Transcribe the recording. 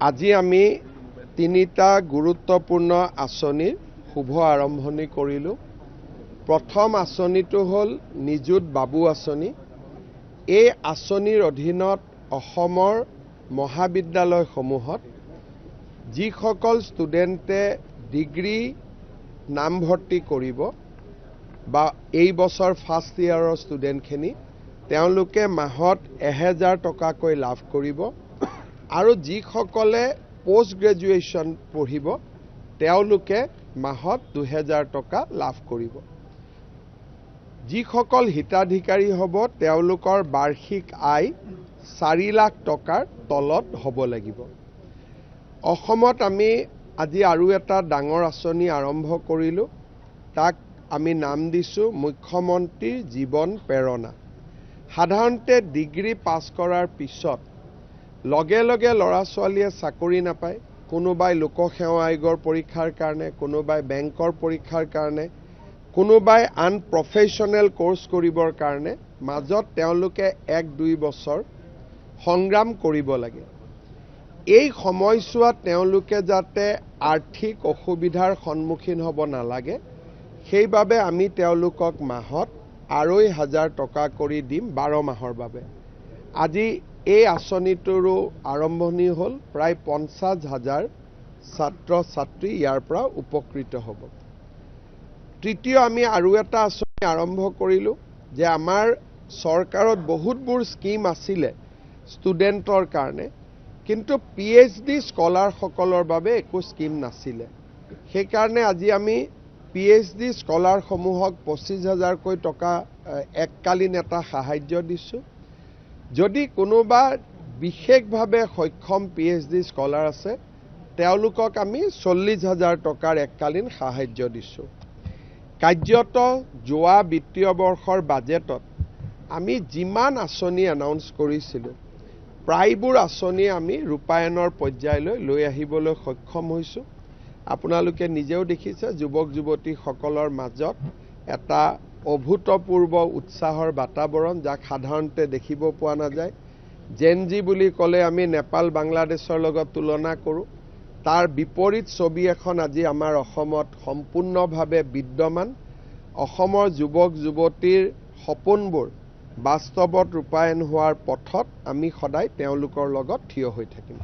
আজি আমি তিনিটা গুৰুত্বপূৰ্ণ আঁচনিৰ শুভ আৰম্ভণি কৰিলোঁ। প্ৰথম আঁচনিটো হ'ল নিযুত বাবু আঁচনি। এই আঁচনিৰ অধীনত অসমৰ মহাবিদ্যালয়সমূহত যিসকল ষ্টুডেণ্টে ডিগ্ৰী নামভৰ্তি কৰিব বা এই বছৰ ফাৰ্ষ্ট ইয়াৰৰ ষ্টুডেণ্টখিনি তেওঁলোকে মাহত 1000 টকাকৈ লাভ কৰিব আৰু যিসকলে পোষ্ট গ্ৰেজুৱেশ্যন পঢ়িব তেওঁলোকে মাহত 2000 টকা লাভ কৰিব। যিসকল হিতাধিকাৰী হ'ব তেওঁলোকৰ বাৰ্ষিক আয় 4 লাখ টকাৰ তলত হ'ব লাগিব। অসমত আমি আজি আৰু এটা ডাঙৰ আঁচনি আৰম্ভ কৰিলোঁ। তাক আমি নাম দিছোঁ মুখ্যমন্ত্ৰীৰ জীৱন প্ৰেৰণা। সাধাৰণতে ডিগ্ৰী পাছ কৰাৰ পিছত লগে লগে ল'ৰা ছোৱালীয়ে চাকৰি নাপায়। কোনোবাই লোকসেৱা আয়োগৰ পৰীক্ষাৰ কাৰণে, কোনোবাই বেংকৰ পৰীক্ষাৰ কাৰণে, কোনোবাই আন প্ৰফেশ্যনেল কোৰ্চ কৰিবৰ কাৰণে মাজত তেওঁলোকে 1-2 বছৰ সংগ্ৰাম কৰিব লাগে। এই সময়ছোৱাত তেওঁলোকে যাতে আৰ্থিক অসুবিধাৰ সন্মুখীন হ'ব নালাগে সেইবাবে আমি তেওঁলোকক মাহত 2500 টকা কৰি দিম 12 মাহৰ বাবে। আজি এই আঁচনিটোৰো আৰম্ভণি হ'ল। প্ৰায় 50,000 ছাত্ৰ ছাত্ৰী ইয়াৰ পৰা উপকৃত হ'ব। তৃতীয় আমি আৰু এটা আঁচনি আৰম্ভ কৰিলোঁ যে আমাৰ চৰকাৰত বহুতবোৰ স্কিম আছিলে ষ্টুডেণ্টৰ কাৰণে, কিন্তু PhD স্কলাৰসকলৰ বাবে একো স্কিম নাছিলে। সেইকাৰণে আজি আমি PhD স্কলাৰসমূহক 25,000কৈ টকা এককালীন এটা সাহায্য দিছোঁ। যদি কোনোবা বিশেষভাৱে সক্ষম PhD স্কলাৰ আছে তেওঁলোকক আমি 40,000 টকাৰ এককালীন সাহায্য দিছোঁ। কাৰ্যত যোৱা বিত্তীয় বৰ্ষৰ বাজেটত আমি যিমান আঁচনি এনাউন্স কৰিছিলোঁ প্ৰায়বোৰ আঁচনি আমি ৰূপায়ণৰ পৰ্যায়লৈ লৈ আহিবলৈ সক্ষম হৈছোঁ। আপোনালোকে নিজেও দেখিছে যুৱক যুৱতীসকলৰ মাজত এটা অভূতপূৰ্ব উৎসাহৰ বাতাবৰণ, যাক সাধাৰণতে দেখিব পোৱা নাযায়। জেনজি বুলি ক'লে আমি নেপাল বাংলাদেশৰ লগত তুলনা কৰোঁ। তাৰ বিপৰীত ছবি এখন আজি আমাৰ অসমত সম্পূৰ্ণভাৱে বিদ্যমান। অসমৰ যুৱক যুৱতীৰ সপোনবোৰ বাস্তৱত ৰূপায়ণ হোৱাৰ পথত আমি সদায় তেওঁলোকৰ লগত থিয় হৈ থাকিম।